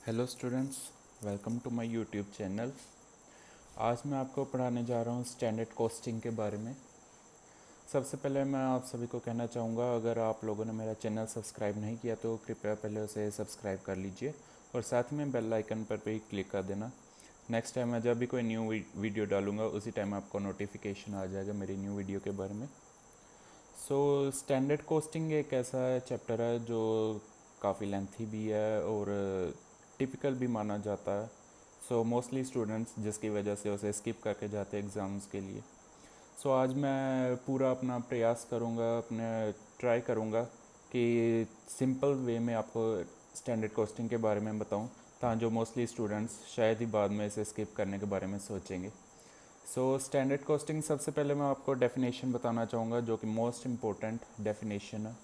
Hello students, welcome to my YouTube channel. आज मैं आपको पढ़ाने जा रहा हूँ स्टैंडर्ड कॉस्टिंग के बारे में। सबसे पहले मैं आप सभी को कहना चाहूँगा, अगर आप लोगों ने मेरा चैनल सब्सक्राइब नहीं किया तो कृपया पहले उसे सब्सक्राइब कर लीजिए और साथ में बेल आइकन पर भी क्लिक कर देना। नेक्स्ट टाइम मैं जब भी कोई न्यू वीडियो डालूँगा उसी टाइम आपको नोटिफिकेशन आ जाएगा मेरी न्यू वीडियो के बारे में। स्टैंडर्ड कॉस्टिंग एक ऐसा चैप्टर है जो काफ़ी लेंथी भी है और टिपिकल भी माना जाता है। मोस्टली स्टूडेंट्स जिसकी वजह से उसे स्किप करके जाते हैं एग्ज़ाम्स के लिए। आज मैं पूरा अपना प्रयास करूँगा, अपने ट्राई करूँगा कि सिंपल वे में आपको स्टैंडर्ड कॉस्टिंग के बारे में बताऊँ, ताकि जो मोस्टली स्टूडेंट्स शायद ही बाद में इसे स्किप करने के बारे में सोचेंगे। स्टैंडर्ड कॉस्टिंग, सबसे पहले मैं आपको डेफिनेशन बताना चाहूँगा जो कि मोस्ट इम्पोर्टेंट डेफिनेशन है।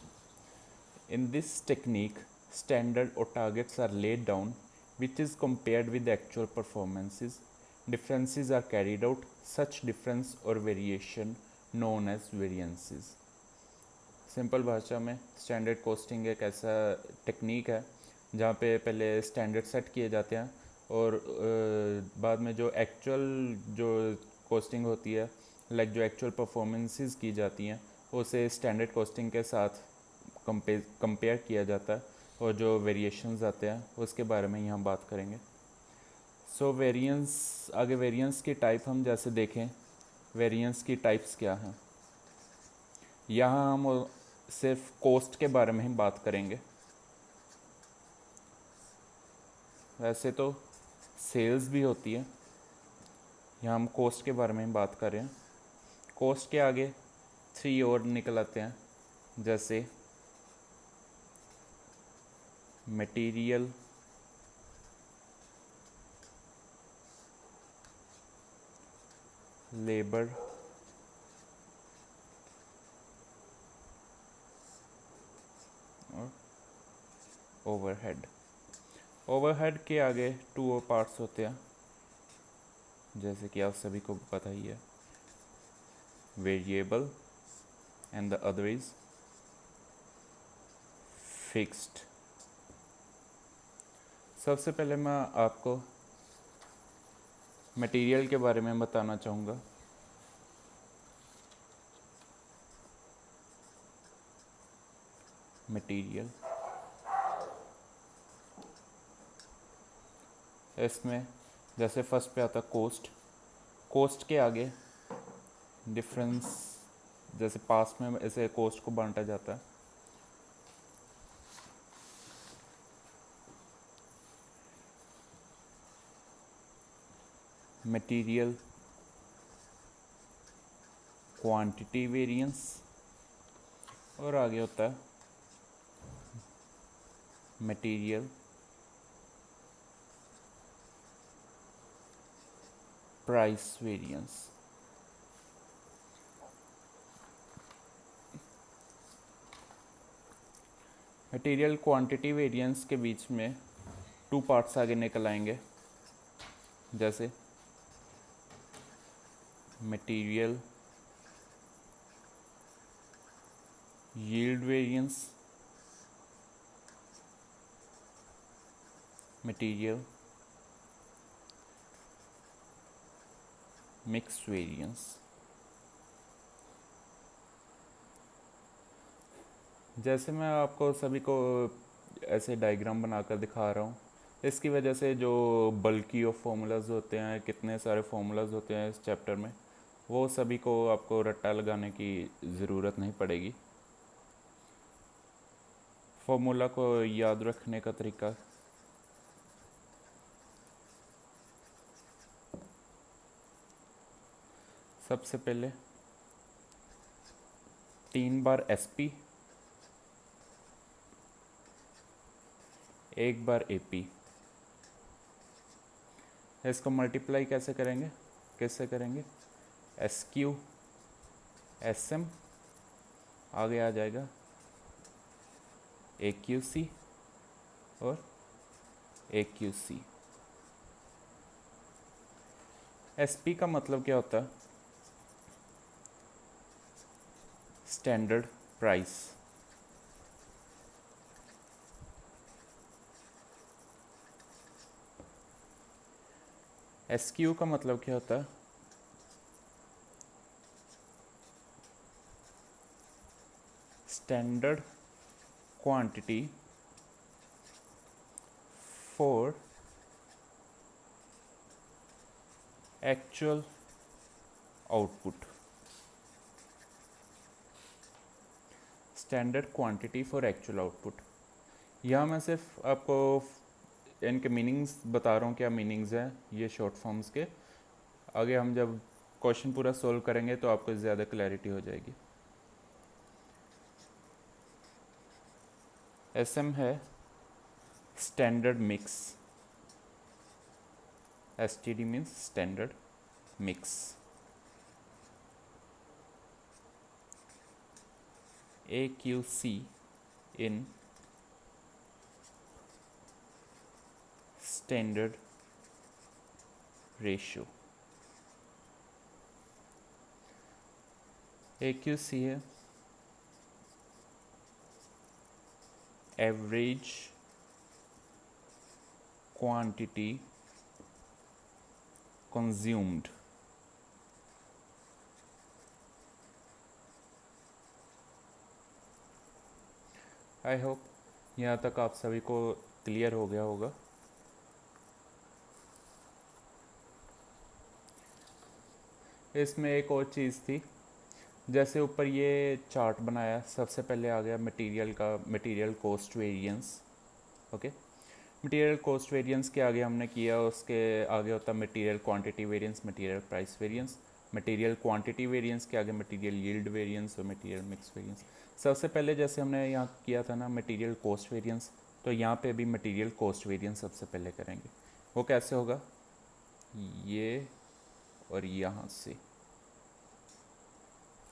इन दिस टेक्निक स्टैंडर्ड और targets are laid down which is compared with the actual performances. Differences are carried out. Such difference or variation known as variances. Simple भाषा में standard costing एक ऐसा technique है जहाँ पे पहले स्टैंडर्ड सेट किए जाते हैं और बाद में जो एक्चुअल जो कॉस्टिंग होती है, लाइक जो एक्चुअल परफॉर्मेंसेस की जाती हैं, उसे स्टैंडर्ड कॉस्टिंग के साथ कंपेयर किया जाता है और जो वेरिएशंस आते हैं उसके बारे में यहाँ बात करेंगे। वेरिएंस, आगे वेरिएंस की टाइप हम जैसे देखें, वेरिएंस की टाइप्स क्या हैं। यहाँ हम सिर्फ कॉस्ट के बारे में ही बात करेंगे। वैसे तो सेल्स भी होती है, यहाँ हम कॉस्ट के बारे में ही बात कर रहे हैं। कॉस्ट के आगे 3 और निकल आते हैं, जैसे मटेरियल, लेबर और ओवरहेड। ओवरहेड के आगे 2 और पार्ट्स होते हैं, जैसे कि आप सभी को पता ही है, variable and the other is fixed. सबसे पहले मैं आपको मटेरियल के बारे में बताना चाहूँगा। मटेरियल, इसमें जैसे फर्स्ट पे आता कॉस्ट। कॉस्ट के आगे डिफरेंस, जैसे पास में ऐसे कॉस्ट को बांटा जाता है। मटेरियल क्वांटिटी वेरिएंस, और आगे होता है material price variance. Material quantity variance के बीच में 2 पार्ट्स आगे निकल आएंगे, जैसे material yield variance, material mix variance. जैसे मैं आपको सभी को ऐसे डायग्राम बनाकर दिखा रहा हूँ, इसकी वजह से जो बल्कि ऑफ फॉर्मूलाज होते हैं, कितने सारे फॉर्मूलाज होते हैं इस चैप्टर में, वो सभी को आपको रट्टा लगाने की ज़रूरत नहीं पड़ेगी। फॉर्मूला को याद रखने का तरीका, सबसे पहले 3 बार SP, 1 बार AP। इसको मल्टीप्लाई कैसे करेंगे, किससे करेंगे? SQ SM, आगे आ जाएगा AQC और AQC। SP का मतलब क्या होता है? Standard price. SKU का मतलब क्या होता है? Standard quantity for actual output. Standard quantity for actual output. यहाँ मैं सिर्फ आपको इनके मीनिंग्स बता रहा हूँ, क्या मीनिंग्स हैं ये शॉर्ट फॉर्म्स के। आगे हम जब क्वेश्चन पूरा सोल्व करेंगे तो आपको ज़्यादा क्लैरिटी हो जाएगी। SM है standard mix. STD means standard mix. AQC in standard ratio। AQC है average quantity consumed. I hope यहाँ तक आप सभी को क्लियर हो गया होगा। इसमें एक और चीज़ थी, जैसे ऊपर ये चार्ट बनाया, सबसे पहले आ गया मटेरियल का material cost variance. Okay, material cost variance के आगे हमने किया, उसके आगे होता material quantity variance, material price variance. Material quantity variance के आगे मटेरियल यील्ड वेरिएंस और मटेरियल मिक्स वेरिएंस। सबसे पहले जैसे हमने यहाँ किया था ना मटेरियल कॉस्ट वेरिएंस, तो यहाँ पे भी मटेरियल कॉस्ट वेरिएंस सबसे पहले करेंगे। वो कैसे होगा? ये और यहाँ से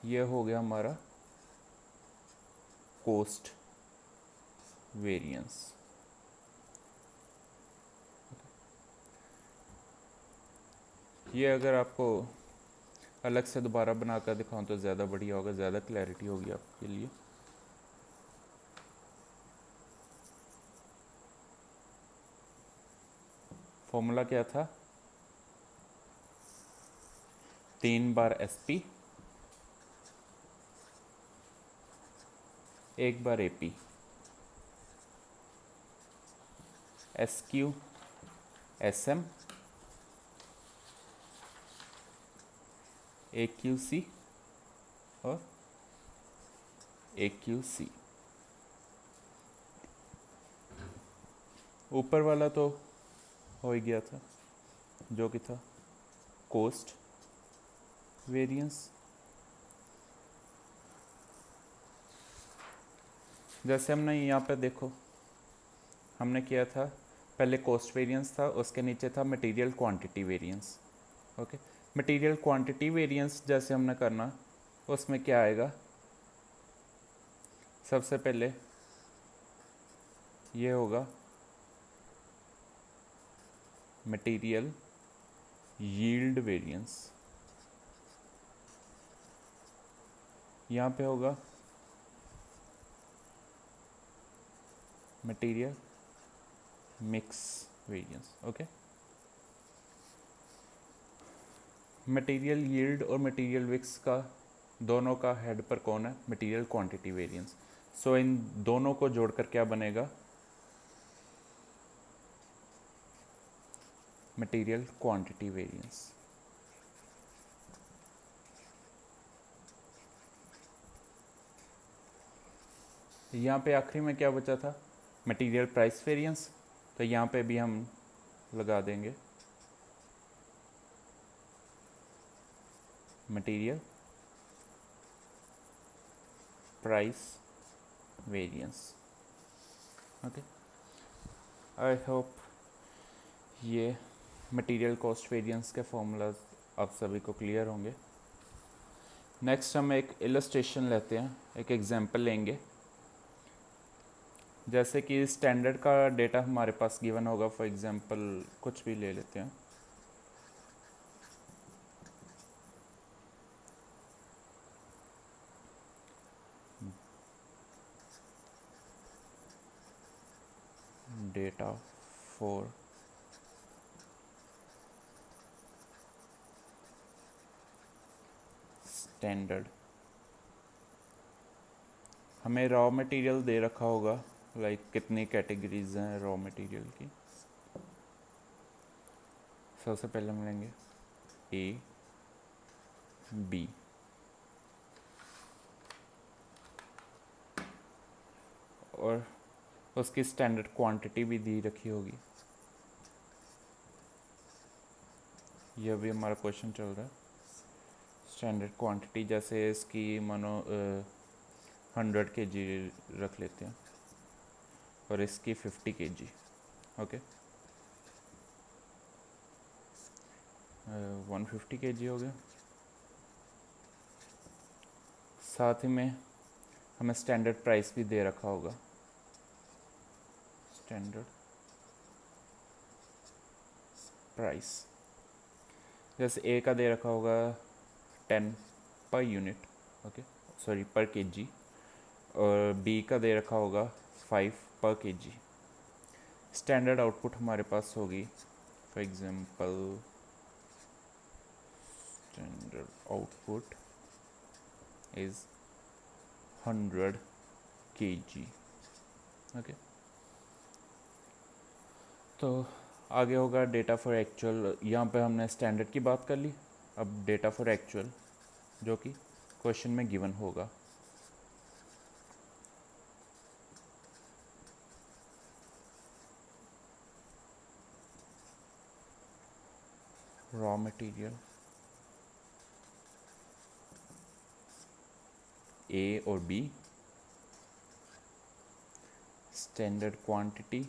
ये हो गया हमारा कॉस्ट वेरिएंस। ये अगर आपको अलग से दोबारा बनाकर दिखाऊं तो ज़्यादा बढ़िया होगा, ज़्यादा क्लैरिटी होगी आपके लिए। फॉर्मूला क्या था? 3 बार SP, 1 बार AP। SQ SM, AQC और AQC। ऊपर वाला तो हो ही गया था, जो कि था कॉस्ट वेरिएंस। जैसे हमने यहाँ पे देखो, हमने किया था पहले कॉस्ट वेरिएंस था, उसके नीचे था material quantity variance. Okay, material quantity variance जैसे हमने करना, उसमें क्या आएगा? सबसे पहले ये होगा मटेरियल यील्ड वेरिएंस, यहाँ पे होगा material mix variance. Okay, material yield और मटेरियल मिक्स का दोनों का हेड पर कौन है? Material quantity variance. सो इन दोनों को जोड़कर क्या बनेगा? Material quantity variance. यहाँ पे आखिरी में क्या बचा था? Material price variance. तो यहाँ पे भी हम लगा देंगे material price variance. Okay, I hope ये मटेरियल कॉस्ट वेरिएंस के फॉर्मूलाज आप सभी को क्लियर होंगे। नेक्स्ट हम एक इलस्ट्रेशन लेते हैं, एक एग्जांपल लेंगे। जैसे कि स्टैंडर्ड का डेटा हमारे पास गिवन होगा, फॉर एग्जांपल कुछ भी ले लेते हैं। Data for standard. हमें रॉ मटेरियल दे रखा होगा, लाइक कितनी कैटेगरीज हैं रॉ मटेरियल की। सबसे पहले हम लेंगे ए बी, और उसकी स्टैंडर्ड क्वांटिटी भी दी रखी होगी। यह भी हमारा क्वेश्चन चल रहा है। स्टैंडर्ड क्वांटिटी जैसे इसकी मानो 100 kg रख लेते हैं और इसकी 50 kg। ओके, 150 kg हो गया। साथ ही में हमें स्टैंडर्ड प्राइस भी दे रखा होगा। स्टैंडर्ड प्राइस जैसे ए का दे रखा होगा 10 पर यूनिट, ओके सॉरी पर केजी, और बी का दे रखा होगा 5 पर केजी। स्टैंडर्ड आउटपुट हमारे पास होगी, for example standard output is 100 kg। Okay, तो आगे होगा डेटा फॉर एक्चुअल। यहाँ पे हमने स्टैंडर्ड की बात कर ली, अब डेटा फॉर एक्चुअल जो कि क्वेश्चन में गिवन होगा। रॉ मटेरियल ए और B, standard quantity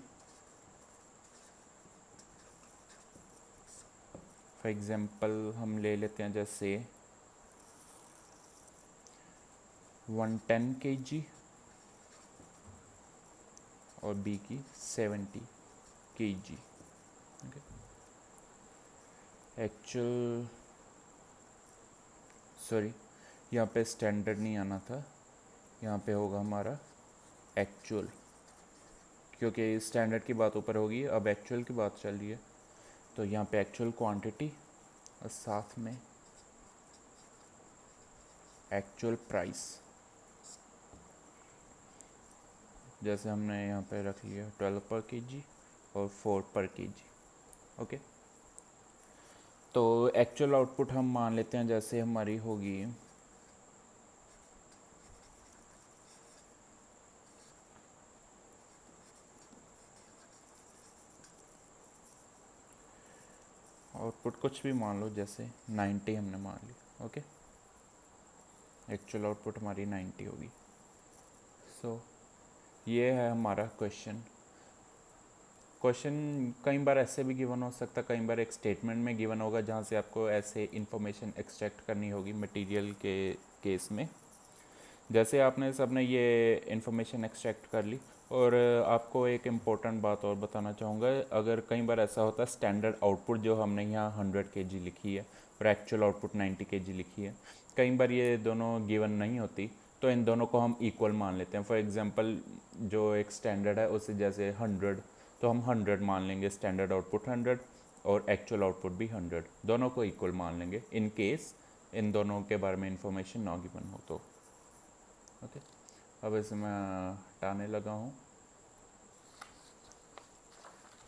for example हम ले लेते हैं जैसे 110 kg और बी की 70 kg। ओके, एक्चुअल सॉरी यहाँ पे स्टैंडर्ड नहीं आना था, यहाँ पे होगा हमारा एक्चुअल, क्योंकि स्टैंडर्ड की बात ऊपर होगी, अब एक्चुअल की बात चल रही है। तो यहाँ पे एक्चुअल क्वांटिटी और साथ में एक्चुअल प्राइस, जैसे हमने यहाँ पे रख लिया 12 पर केजी और 4 पर केजी। ओके, तो एक्चुअल आउटपुट हम मान लेते हैं जैसे हमारी होगी आउटपुट कुछ भी मान लो, जैसे 90 हमने मान ली। ओके, एक्चुअल आउटपुट हमारी 90 होगी। सो ये है हमारा क्वेश्चन। क्वेश्चन कई बार ऐसे भी गिवन हो सकता है, कई बार एक स्टेटमेंट में गिवन होगा जहाँ से आपको ऐसे इंफॉर्मेशन एक्सट्रैक्ट करनी होगी मटेरियल के केस में। जैसे आपने सबने ये इन्फॉर्मेशन एक्सट्रैक्ट कर ली, और आपको एक इम्पोर्टेंट बात और बताना चाहूँगा, अगर कई बार ऐसा होता है स्टैंडर्ड आउटपुट जो हमने यहाँ 100 kg लिखी है और एक्चुअल आउटपुट 90 kg लिखी है, कई बार ये दोनों गिवन नहीं होती, तो इन दोनों को हम इक्वल मान लेते हैं। फॉर एग्जांपल जो एक स्टैंडर्ड है उसे जैसे 100, तो हम 100 मान लेंगे, स्टैंडर्ड आउटपुट 100 और एक्चुअल आउटपुट भी 100, दोनों को इक्वल मान लेंगे इन केस इन दोनों के बारे में इंफॉर्मेशन ना गिवन हो तो। ओके, अब इसे मैं हटाने लगा हूँ।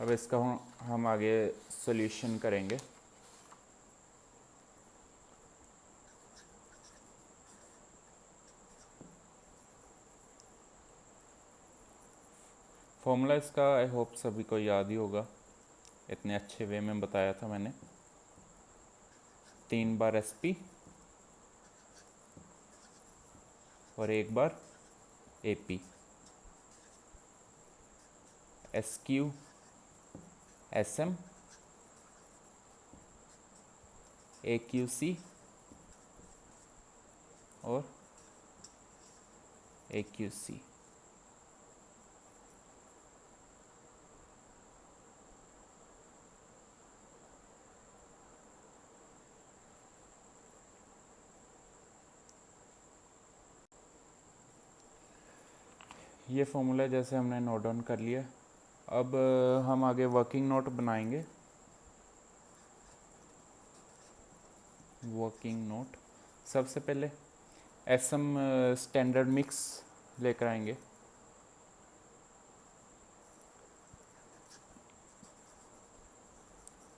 अब इसका हम आगे सॉल्यूशन करेंगे। फॉर्मूला इसका आई होप सभी को याद ही होगा, इतने अच्छे वे में बताया था मैंने। 3 बार SP और 1 बार AP, SQ SM AQC और AQC। ये फॉर्मूला जैसे हमने नोट डाउन कर लिया। अब हम आगे वर्किंग नोट बनाएंगे। वर्किंग नोट सबसे पहले एसएम स्टैंडर्ड मिक्स लेकर आएंगे।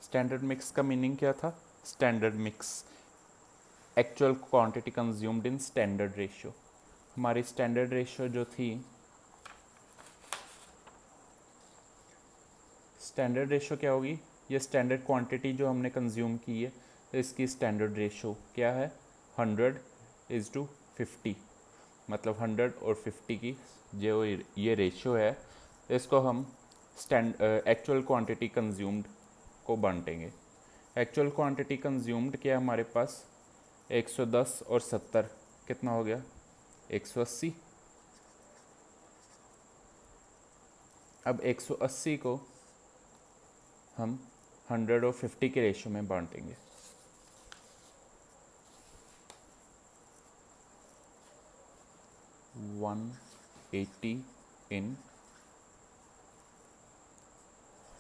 स्टैंडर्ड मिक्स का मीनिंग क्या था? Standard mix actual quantity consumed in standard ratio. हमारी स्टैंडर्ड रेशियो जो थी, स्टैंडर्ड रेशियो क्या होगी? ये स्टैंडर्ड क्वांटिटी जो हमने कंज्यूम की है, तो इसकी स्टैंडर्ड रेशियो क्या है? 100:50। मतलब 100 और 50 की जो ये रेशियो है, इसको हम एक्चुअल क्वांटिटी कंज्यूम्ड को बांटेंगे। एक्चुअल क्वांटिटी कंज्यूम्ड क्या हमारे पास? 110 और 70 कितना हो गया? 180। अब 180 को हम 100 और 50 के रेशियो में बांटेंगे। वन 80 इन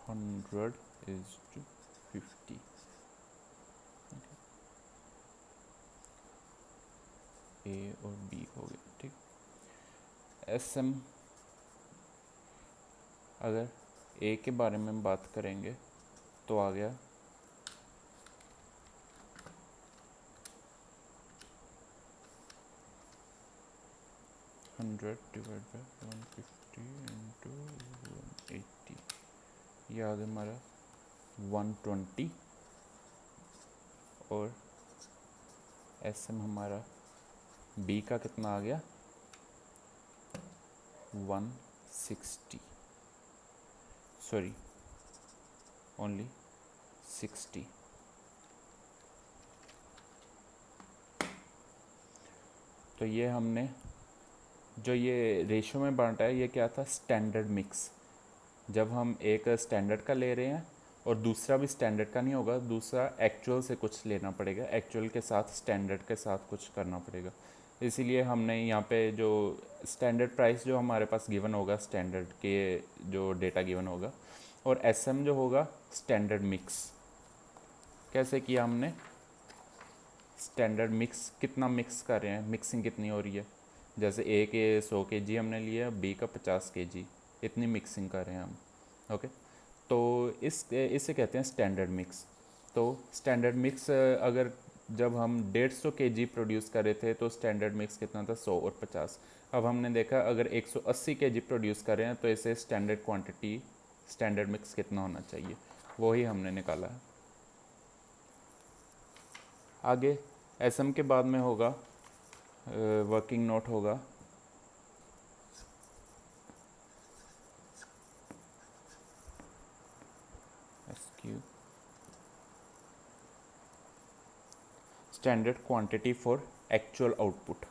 100:50। ए और बी हो गया, ठीक। एसएम, अगर ए के बारे में बात करेंगे तो आ गया 100/150 × 180, ये आ गया हमारा 120। और एसएम हमारा बी का कितना आ गया? 160, सॉरी ओनली 60। तो ये हमने जो ये रेशो में बांटा है, ये क्या था? Standard mix. जब हम एक स्टैंडर्ड का ले रहे हैं और दूसरा भी स्टैंडर्ड का नहीं होगा, दूसरा एक्चुअल से कुछ लेना पड़ेगा, एक्चुअल के साथ स्टैंडर्ड के साथ कुछ करना पड़ेगा। इसीलिए हमने यहाँ पे जो स्टैंडर्ड प्राइस जो हमारे पास गिवन होगा, स्टैंडर्ड के जो डेटा गिवन होगा, और एसएम जो होगा स्टैंडर्ड मिक्स। कैसे किया हमने? स्टैंडर्ड मिक्स, कितना मिक्स कर रहे हैं, मिक्सिंग कितनी हो रही है। जैसे ए के 100 kg हमने लिया, बी का 50 kg, इतनी मिक्सिंग कर रहे हैं हम। ओके, तो इसे कहते हैं स्टैंडर्ड मिक्स। तो स्टैंडर्ड मिक्स अगर जब हम 150 kg प्रोड्यूस कर रहे थे तो स्टैंडर्ड मिक्स कितना था? 100 और 50। अब हमने देखा अगर 180 kg प्रोड्यूस कर रहे हैं तो इसे स्टैंडर्ड क्वांटिटी, स्टैंडर्ड मिक्स कितना होना चाहिए, वही हमने निकाला है। आगे एसएम के बाद में होगा वर्किंग नोट होगा SQ, standard quantity for actual output.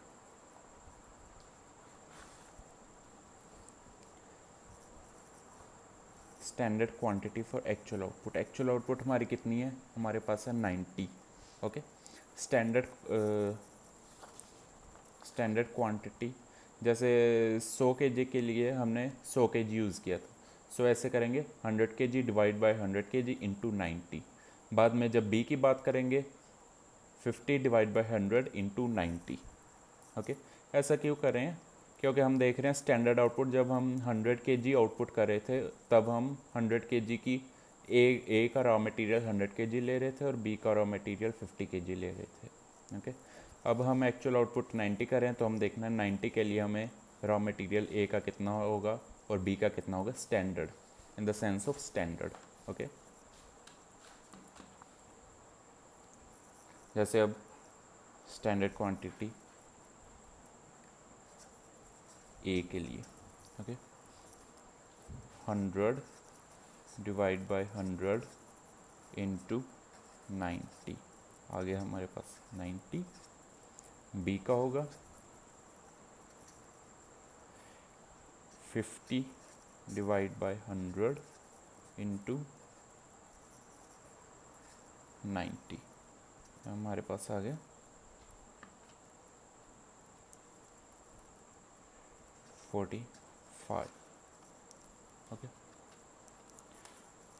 Standard quantity for actual output, actual output हमारी कितनी है? हमारे पास है 90। ओके, स्टैंडर्ड स्टैंडर्ड क्वांटिटी, जैसे 100 kg के लिए हमने 100 kg यूज़ किया था, सो ऐसे करेंगे 100 kg divide by 100 kg into 90। बाद में जब बी की बात करेंगे 50 डिवाइड बाय 100 इंटू 90। ओके, ऐसा क्यों कर रहे हैं? क्योंकि हम देख रहे हैं स्टैंडर्ड आउटपुट, जब हम 100 kg आउटपुट कर रहे थे तब हम 100 kg की ए का रॉ मटेरियल 100 kg ले रहे थे और बी का रॉ मटेरियल 50 kg ले रहे थे। ओके, अब हम एक्चुअल आउटपुट 90 कर रहे हैं, तो हम देखना है 90 के लिए हमें रॉ मटेरियल ए का कितना होगा और बी का कितना होगा, standard, in the sense of standard. Okay, जैसे अब स्टैंडर्ड क्वांटिटी ए के लिए, ओके, 100 डिवाइड बाय 100 इंटू 90, आ गया हमारे पास 90। बी का होगा 50 डिवाइड बाय 100 इंटू 90, हमारे पास आ गया 45। ओके,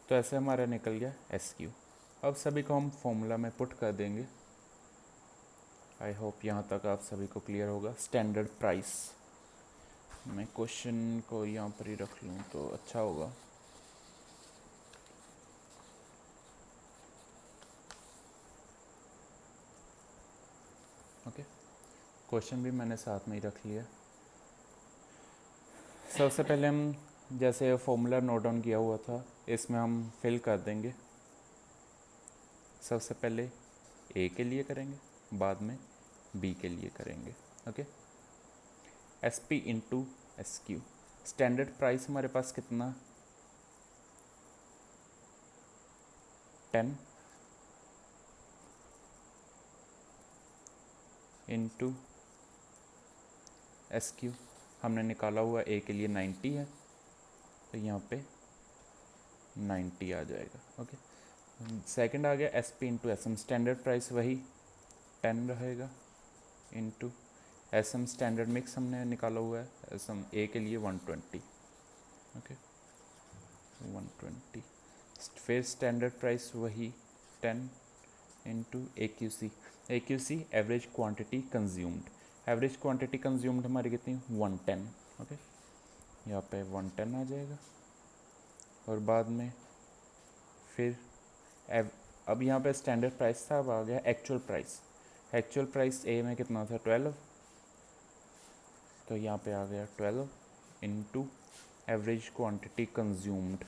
तो ऐसे हमारा निकल गया SQ। अब सभी को हम फॉर्मूला में पुट कर देंगे। आई होप यहाँ तक आप सभी को क्लियर होगा। स्टैंडर्ड प्राइस, मैं क्वेश्चन को यहाँ पर ही रख लूँ तो अच्छा होगा। ओके, क्वेश्चन भी मैंने साथ में ही रख लिया। सबसे पहले हम जैसे फॉर्मूला नोट डाउन किया हुआ था इसमें हम फिल कर देंगे। सबसे पहले ए के लिए करेंगे, बाद में बी के लिए करेंगे। Okay, S P into S Q. Standard price हमारे पास कितना, 10 इंटू एस क्यू। हमने निकाला हुआ ए के लिए 90 है तो यहाँ पे 90 आ जाएगा। ओके, सेकंड आ गया S P into S M. Standard price वही 10 रहेगा into S M. Standard mix हमने निकाला हुआ है, एस एम ए के लिए 120। ओके, 120। फिर स्टैंडर्ड प्राइस वही 10 into A Q C. A Q C average quantity consumed. Average quantity consumed हमारी कितनी, 110। ओके, यहाँ पे 110 आ जाएगा। और बाद में फिर अब यहाँ पे स्टैंडर्ड प्राइस था, अब आ गया एक्चुअल प्राइस। एक्चुअल प्राइस ए में कितना था, 12, तो यहाँ पे आ गया 12 into average quantity consumed.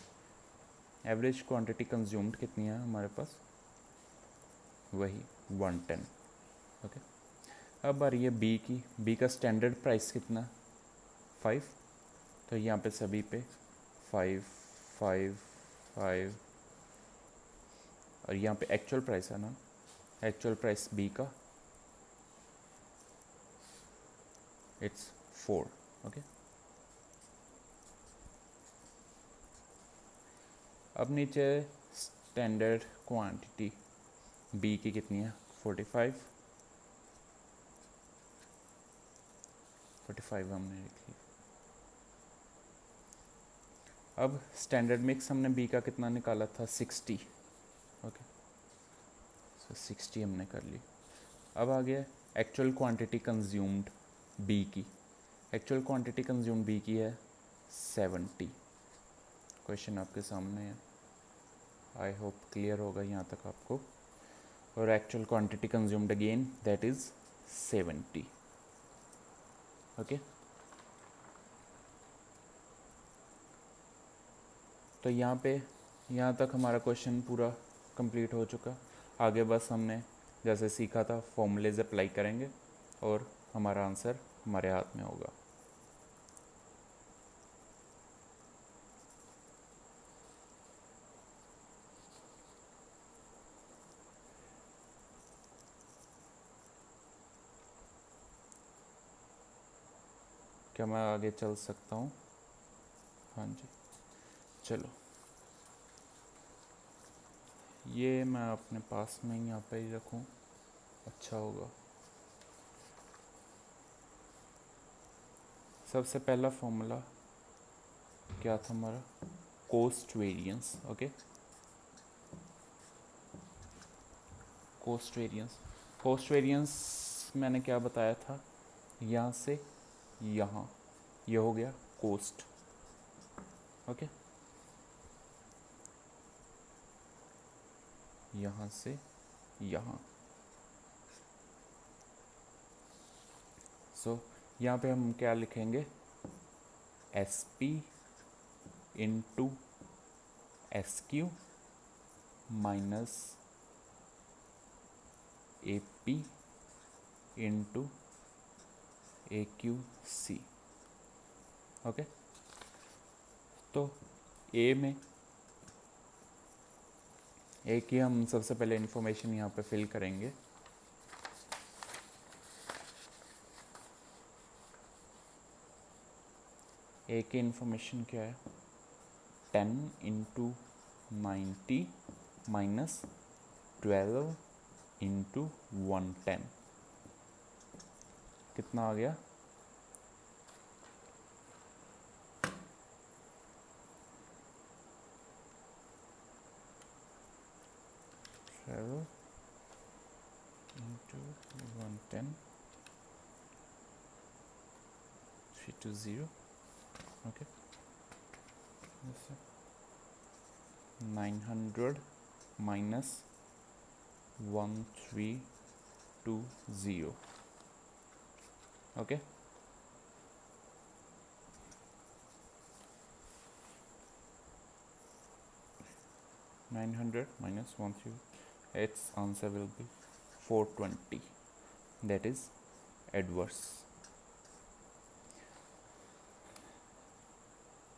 Average quantity consumed कितनी है हमारे पास, वही 110। ओके, अब आ रही है बी की। बी का स्टैंडर्ड प्राइस कितना, 5, तो यहाँ पे सभी पे 5 5 5। और यहाँ पे एक्चुअल प्राइस है ना, एक्चुअल प्राइस बी का इट्स 4। ओके, अब नीचे स्टैंडर्ड क्वांटिटी बी की कितनी है, 45 हमने लिखी। अब स्टैंडर्ड मिक्स हमने बी का कितना निकाला था, 60। ओके, सो 60 हमने कर ली। अब आ गया एक्चुअल क्वांटिटी कंज्यूम्ड बी की। एक्चुअल क्वांटिटी कंज्यूम्ड बी की है 70। क्वेश्चन आपके सामने है, आई होप क्लियर होगा यहाँ तक आपको। और actual quantity consumed again that is 70। Okay, तो यहाँ तक हमारा क्वेश्चन पूरा कंप्लीट हो चुका। आगे बस हमने जैसे सीखा था फॉर्मूलेज अप्लाई करेंगे और हमारा आंसर हमारे हाथ में होगा। क्या मैं आगे चल सकता हूँ? हाँ जी, चलो। ये मैं अपने पास में यहाँ पे ही रखूँ, अच्छा होगा। सबसे पहला फॉर्मूला क्या था हमारा, cost variance. Okay, cost variance. Cost variance मैंने क्या बताया था, यहाँ से यहाँ ये हो गया कॉस्ट। ओके, यहाँ से यहाँ। सो यहाँ पे हम क्या लिखेंगे, S P into S Q minus A P into A Q C. Okay, तो ए में ए की हम सबसे पहले इंफॉर्मेशन यहाँ पे फिल करेंगे। ए की इंफॉर्मेशन क्या है, 10 इंटू 90 माइनस 12 इंटू 110। कितना आ गया, 12 to 110 320. Okay, 900 minus 1320. Okay, 900 minus 13, its answer will be 420. That is adverse.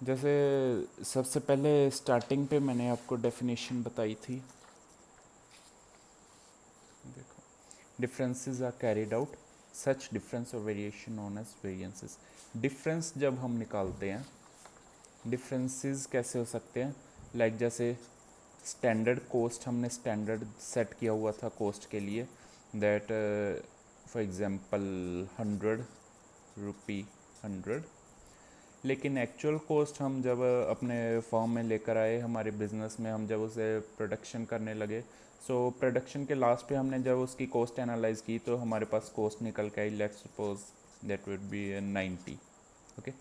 जैसे सबसे पहले स्टार्टिंग पे मैंने आपको डेफिनेशन बताई थी, देखो, differences are carried out, such difference और variation known as variances. Difference जब हम निकालते हैं, डिफरेंसेस कैसे हो सकते हैं, लाइक जैसे स्टैंडर्ड कोस्ट हमने स्टैंडर्ड सेट किया हुआ था कोस्ट के लिए, दैट फॉर एग्जांपल 100 रुपी 100, लेकिन एक्चुअल कॉस्ट हम जब अपने फॉर्म में लेकर आए, हमारे बिजनेस में हम जब उसे प्रोडक्शन करने लगे, सो प्रोडक्शन के लास्ट पे हमने जब उसकी कॉस्ट एनालाइज की तो हमारे पास कॉस्ट निकल के आई, let's suppose that would be 90। Okay,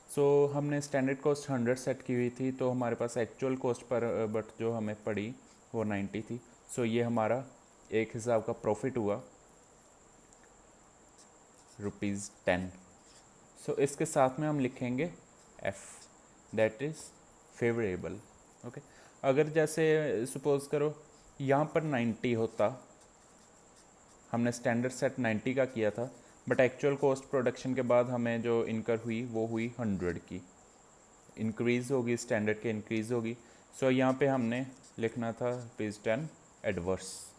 so हमने स्टैंडर्ड कॉस्ट 100 सेट की हुई थी, तो हमारे पास एक्चुअल कॉस्ट पर बट जो हमें पड़ी वो 90 थी। सो ये हमारा एक हिसाब का प्रॉफिट हुआ ₹10। सो इसके साथ में हम लिखेंगे F, that is favourable. Okay, अगर जैसे सपोज करो यहाँ पर 90 होता, हमने स्टैंडर्ड सेट 90 का किया था, बट एक्चुअल कॉस्ट प्रोडक्शन के बाद हमें जो इनकर हुई वो हुई 100 की, इंक्रीज़ होगी, स्टैंडर्ड के इंक्रीज़ होगी। सो यहाँ पे हमने लिखना था ₹10 एडवर्स।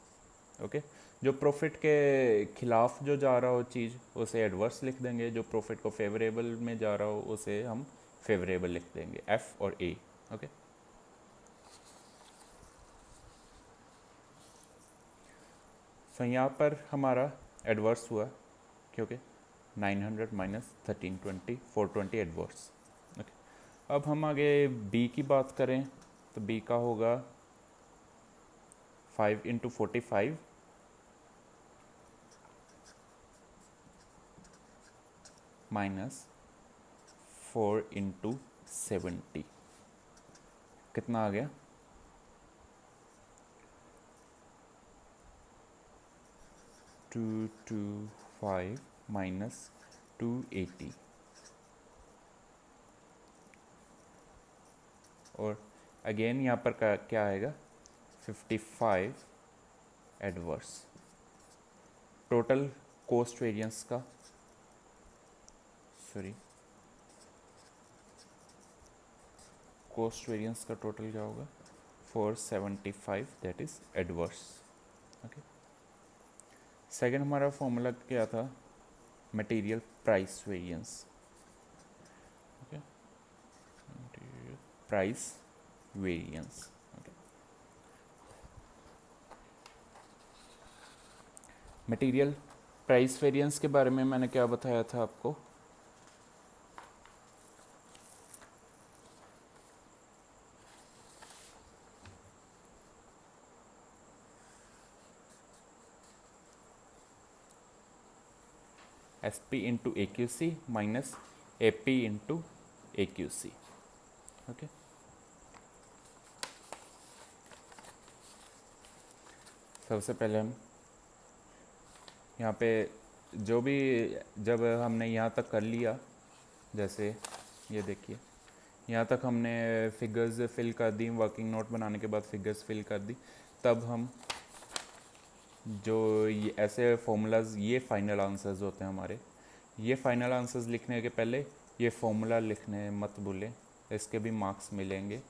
ओके, जो प्रॉफिट के खिलाफ जो जा रहा हो चीज़ उसे एडवर्स लिख देंगे, जो प्रॉफिट को फेवरेबल में जा रहा हो उसे हम फेवरेबल लिख देंगे, एफ और ए। ओके, सो यहाँ पर हमारा एडवर्स हुआ क्योंकि 900 माइनस 1320 420 एडवर्स। ओके, अब हम आगे बी की बात करें तो बी का होगा 5 इंटू 45 माइनस 4 इंटू 70, कितना आ गया 225 माइनस 280, और अगेन यहाँ पर क्या आएगा 55 एडवर्स। टोटल कॉस्ट वेरिएंस का, सॉरी, कॉस्ट वेरिएंस का टोटल क्या होगा 475, that is adverse. Okay, second हमारा फॉर्मूला क्या था, material price variance. Okay, material price variance. Material price variance के बारे में मैंने क्या बताया था आपको, SP into AQC minus AP into AQC। Okay, सबसे पहले हम यहाँ पे जो भी, जब हमने यहाँ तक कर लिया, जैसे ये देखिए यहाँ तक हमने फिगर्स फिल कर दी, वर्किंग नोट बनाने के बाद फिगर्स फिल कर दी, तब हम जो ये ऐसे फॉर्मूलाज, ये फाइनल आंसर्स होते हैं हमारे, ये फाइनल आंसर्स लिखने के पहले ये फॉर्मूला लिखने मत भूलें, इसके भी मार्क्स मिलेंगे,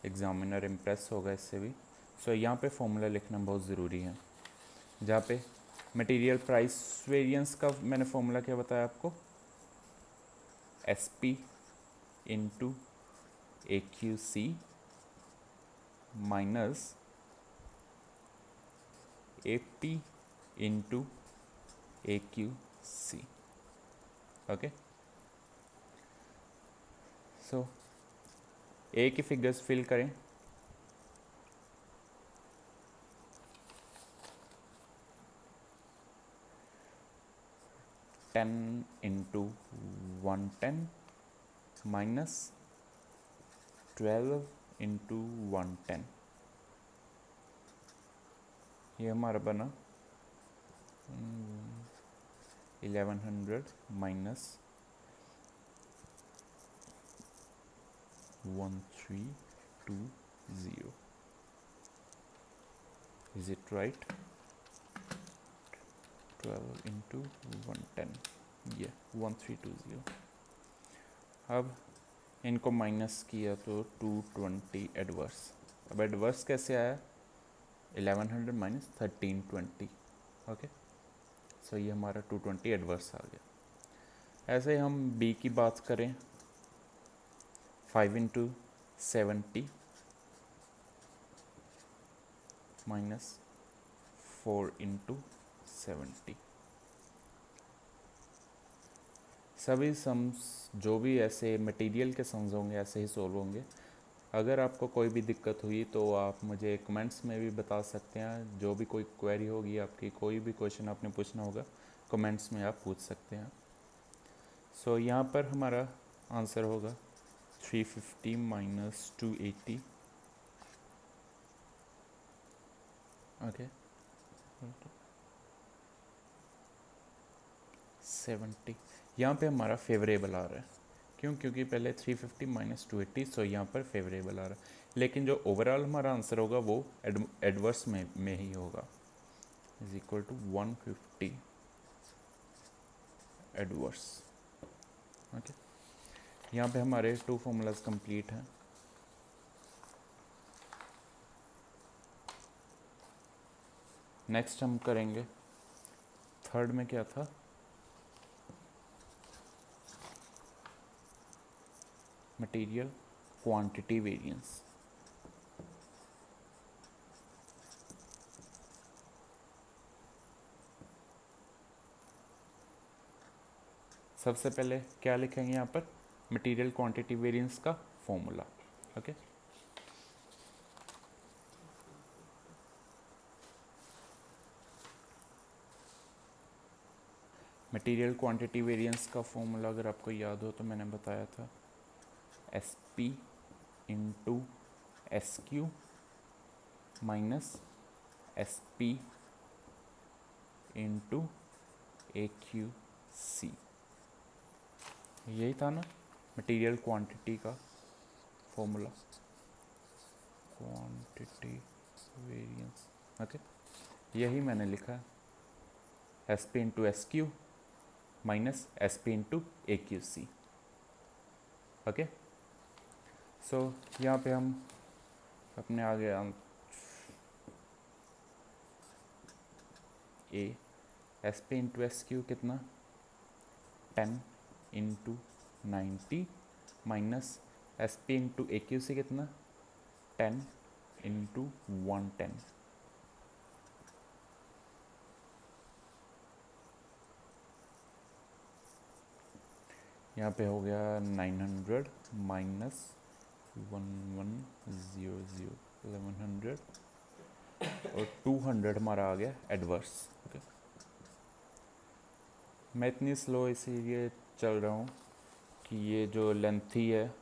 एग्जामिनर इम्प्रेस होगा इससे भी। सो यहाँ पे फॉर्मूला लिखना बहुत ज़रूरी है, जहाँ पे मटेरियल प्राइस वेरिएंस का मैंने फॉर्मूला क्या बताया आपको, SP into AQC minus AP into AQC। Okay, so A की फिगर्स फिल करें, 10 इंटू 110 माइनस 12 इंटू 110, ये हमारा बना 1100 minus 1320. Is it right? 12 into 110, ये 1320. अब इनको माइनस किया तो 220 एडवर्स. अब एडवर्स कैसे आया? 1100 माइनस 1320. ओके, सो ये हमारा 220 एडवर्स आ गया. ऐसे ही हम बी की बात करें, 5 इंटू 70 माइनस 4 इंटू 70. सभी सम्स जो भी ऐसे मटेरियल के सम्स होंगे ऐसे ही सोल्व होंगे. अगर आपको कोई भी दिक्कत हुई तो आप मुझे कमेंट्स में भी बता सकते हैं. जो भी कोई क्वेरी होगी आपकी, कोई भी क्वेश्चन आपने पूछना होगा, कमेंट्स में आप पूछ सकते हैं. सो यहाँ पर हमारा आंसर होगा 350 माइनस 280. ओके, 70. यहाँ पे हमारा फेवरेबल आ रहा है. क्यों? क्योंकि पहले 350 माइनस 280, सो यहाँ पर फेवरेबल आ रहा है. लेकिन जो ओवरऑल हमारा आंसर होगा वो एडवर्स में ही होगा. Is equal to 150 adverse. Okay, यहाँ पे हमारे 2 फॉर्मूलाज कंप्लीट हैं. नेक्स्ट हम करेंगे थर्ड में. क्या था? Material quantity variance. सबसे पहले क्या लिखेंगे यहाँ पर? मटेरियल क्वांटिटी वेरिएंस का formula. Okay, material quantity variance का फॉर्मूला अगर आपको याद हो तो मैंने बताया था S P into S Q minus S P into A Q C. यही था ना मटेरियल क्वांटिटी का फॉर्मूला, क्वांटिटी वेरिएंस. ओके, यही मैंने लिखा है, S P into S Q minus S P into A Q C. Okay, so यहाँ पे हम अपने आगे A S P into S Q कितना? 10 into 90 minus S P into A Q C कितना? 10 इंटू 110. यहाँ पे हो गया 900 माइनस 1100 1100 और 200 हमारा आ गया एडवर्स. ओके, मैं इतनी स्लो इसीलिए चल रहा हूँ कि ये जो लेंथी है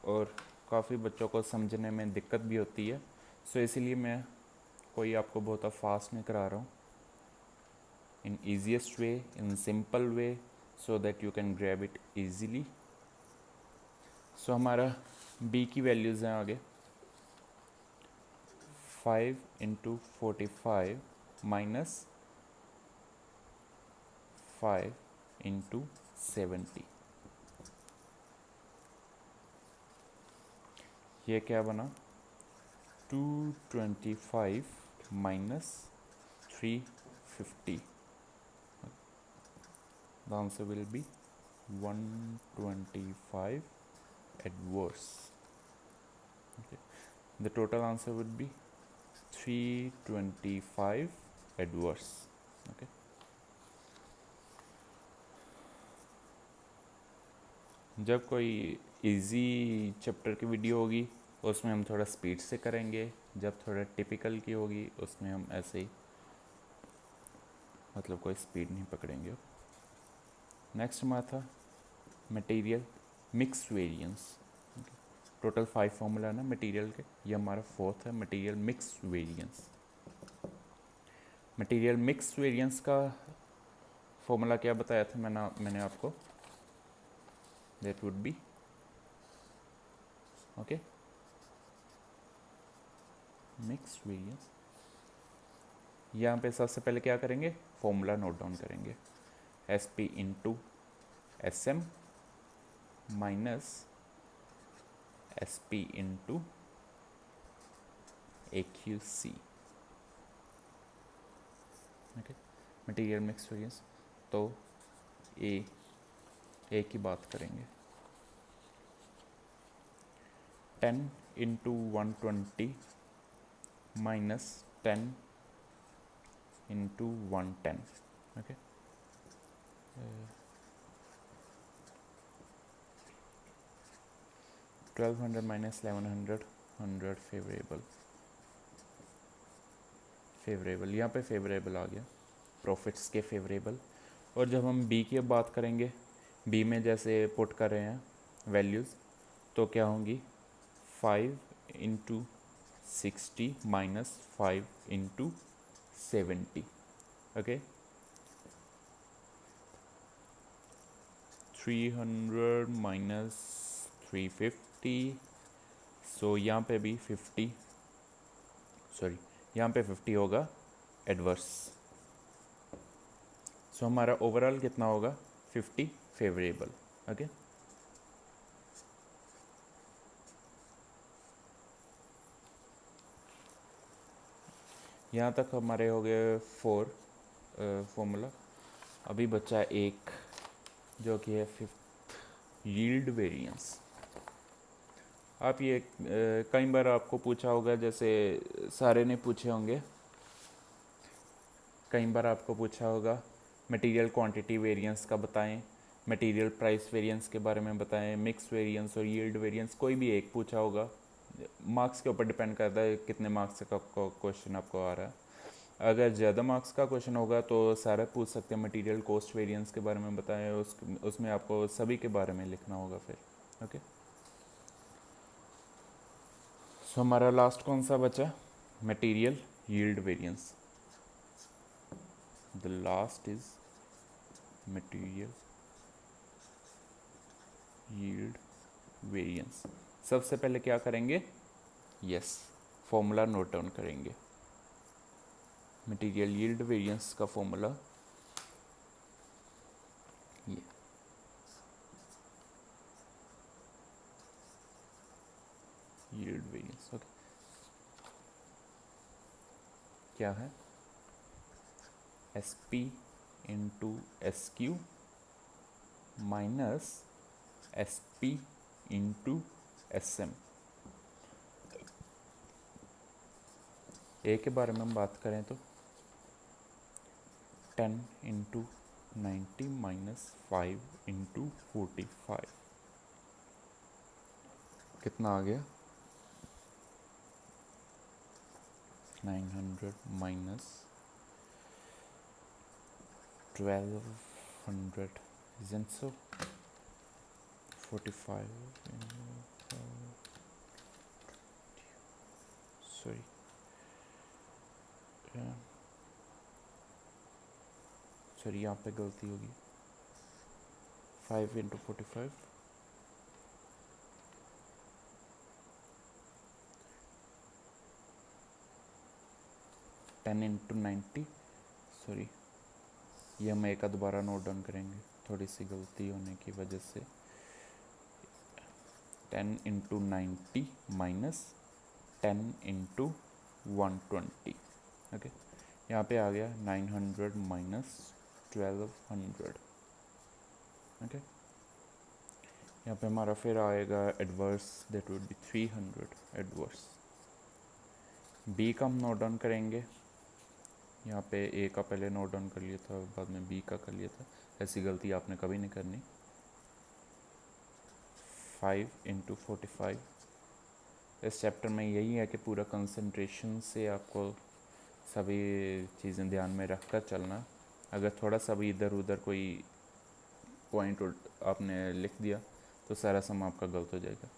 और काफ़ी बच्चों को समझने में दिक्कत भी होती है. सो इसीलिए मैं कोई आपको बहुत फास्ट नहीं करा रहा हूँ. In easiest way, in simple way, so that you can grab it easily. So हमारा b की वैल्यूज़ हैं आगे 5 इंटू 45 माइनस 5 इंटू 70. ये क्या बना? 225 minus 350. The answer will be 125 adverse. Okay. The total answer would be 325 adverse. Okay. जब कोई easy chapter की वीडियो होगी उसमें हम थोड़ा स्पीड से करेंगे. जब थोड़ा टिपिकल की होगी उसमें हम ऐसे ही मतलब कोई स्पीड नहीं पकड़ेंगे. नेक्स्ट हमारा था material mix variance. Total 5 formula ना मटेरियल के, ये हमारा फोर्थ है material mix variance. Material mix variance का फॉर्मूला क्या बताया था मैंने आपको, that would be okay mix variance. यहाँ पे सबसे पहले क्या करेंगे, फॉर्मूला नोट डाउन करेंगे, S P into S M minus S P into A Q C. Okay, material mix variance. तो ए की बात करेंगे, 10 into 120 minus 10 into 110। Okay, 1200 minus 1100, 100 favourable यहाँ पे फेवरेबल आ गया, प्रॉफिट्स के फेवरेबल। और जब हम बी की बात करेंगे, बी में जैसे पुट कर रहे हैं वैल्यूज़, तो क्या होंगी 5 into 60 minus 5 into 70। Okay, 300 minus 350, सो यहाँ पे भी 50, सॉरी यहाँ पे 50 होगा एडवर्स। सो हमारा ओवरऑल कितना होगा 50 फेवरेबल। ओके, यहाँ तक हमारे हो गए 4 फॉर्मूला। अभी बचा एक जो कि है 5th यील्ड वेरिएंस। आप ये कई बार आपको पूछा होगा, जैसे सारे ने पूछे होंगे, कई बार आपको पूछा होगा मटेरियल क्वांटिटी वेरिएंस का बताएं, मटेरियल प्राइस वेरिएंस के बारे में बताएं, मिक्स वेरिएंस और यील्ड वेरिएंस, कोई भी एक पूछा होगा। मार्क्स के ऊपर डिपेंड करता है कितने मार्क्स का क्वेश्चन आपको आ रहा है। अगर ज़्यादा मार्क्स का क्वेश्चन होगा तो सारे पूछ सकते हैं मटेरियल कॉस्ट वेरिएंस के बारे में बताएं, उसमें आपको सभी के बारे में लिखना होगा फिर। ओके, सो हमारा लास्ट कौन सा बचा, material yield variance. The last is material yield variance. सबसे पहले क्या करेंगे, यस फॉर्मूला नोट डाउन करेंगे। मटेरियल यील्ड वेरिएंस का फॉर्मूला ये, यील्ड वेरिएंस। ओके, क्या है, S P into S Q minus S P into S M. A के बारे में हम बात करें तो 10 इंटू 90 माइनस 5 इंटू 45 कितना आ गया, 900 minus 1200, isn't so? 45 sorry, sorry यहाँ पे गलती होगी, 5 इंटू 45, 10 इंटू 90, सॉरी ये हम एक दोबारा नोट डाउन करेंगे, थोड़ी सी गलती होने की वजह से। 10 इंटू 90 माइनस 10 इंटू 120। ओके, यहाँ पे आ गया 900 माइनस 1200। ओके, यहाँ पे हमारा फिर आएगा adverse, that would be 300 adverse. B का हम नोट डाउन करेंगे, यहाँ पे ए का पहले नोट डाउन कर लिया था, बाद में बी का कर लिया था, ऐसी गलती आपने कभी नहीं करनी। 5 इंटू 45, इस चैप्टर में यही है कि पूरा कंसंट्रेशन से आपको सभी चीज़ें ध्यान में रख कर चलना। अगर थोड़ा सा भी इधर उधर कोई पॉइंट आपने लिख दिया तो सारा सम आपका गलत हो जाएगा।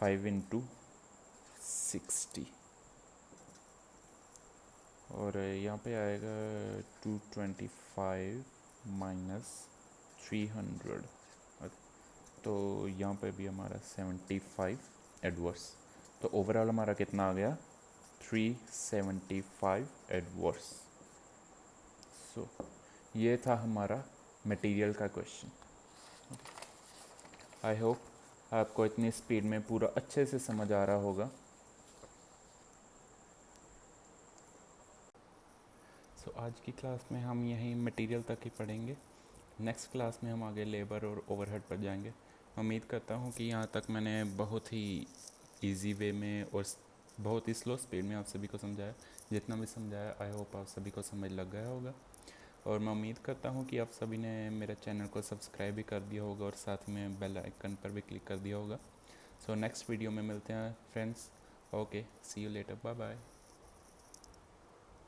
5 इंटू 60 और यहाँ पे आएगा 225 माइनस 300, तो यहाँ पे भी हमारा 75 एडवर्स। तो ओवरऑल हमारा कितना आ गया? 375 एडवर्स। सो ये था हमारा मटेरियल का क्वेश्चन। आई होप आपको इतनी स्पीड में पूरा अच्छे से समझ आ रहा होगा। सो आज की क्लास में हम यहीं मटेरियल तक ही पढ़ेंगे। नेक्स्ट क्लास में हम आगे लेबर और ओवरहेड पर जाएंगे। उम्मीद करता हूँ कि यहाँ तक मैंने बहुत ही इजी वे में और बहुत ही स्लो स्पीड में आप सभी को समझाया। जितना भी समझाया आई होप आप सभी को समझ लग गया होगा, और मैं उम्मीद करता हूँ कि आप सभी ने मेरे चैनल को सब्सक्राइब भी कर दिया होगा और साथ में बेल आइकन पर भी क्लिक कर दिया होगा। सो नेक्स्ट वीडियो में मिलते हैं friends. Okay, see you later, bye bye.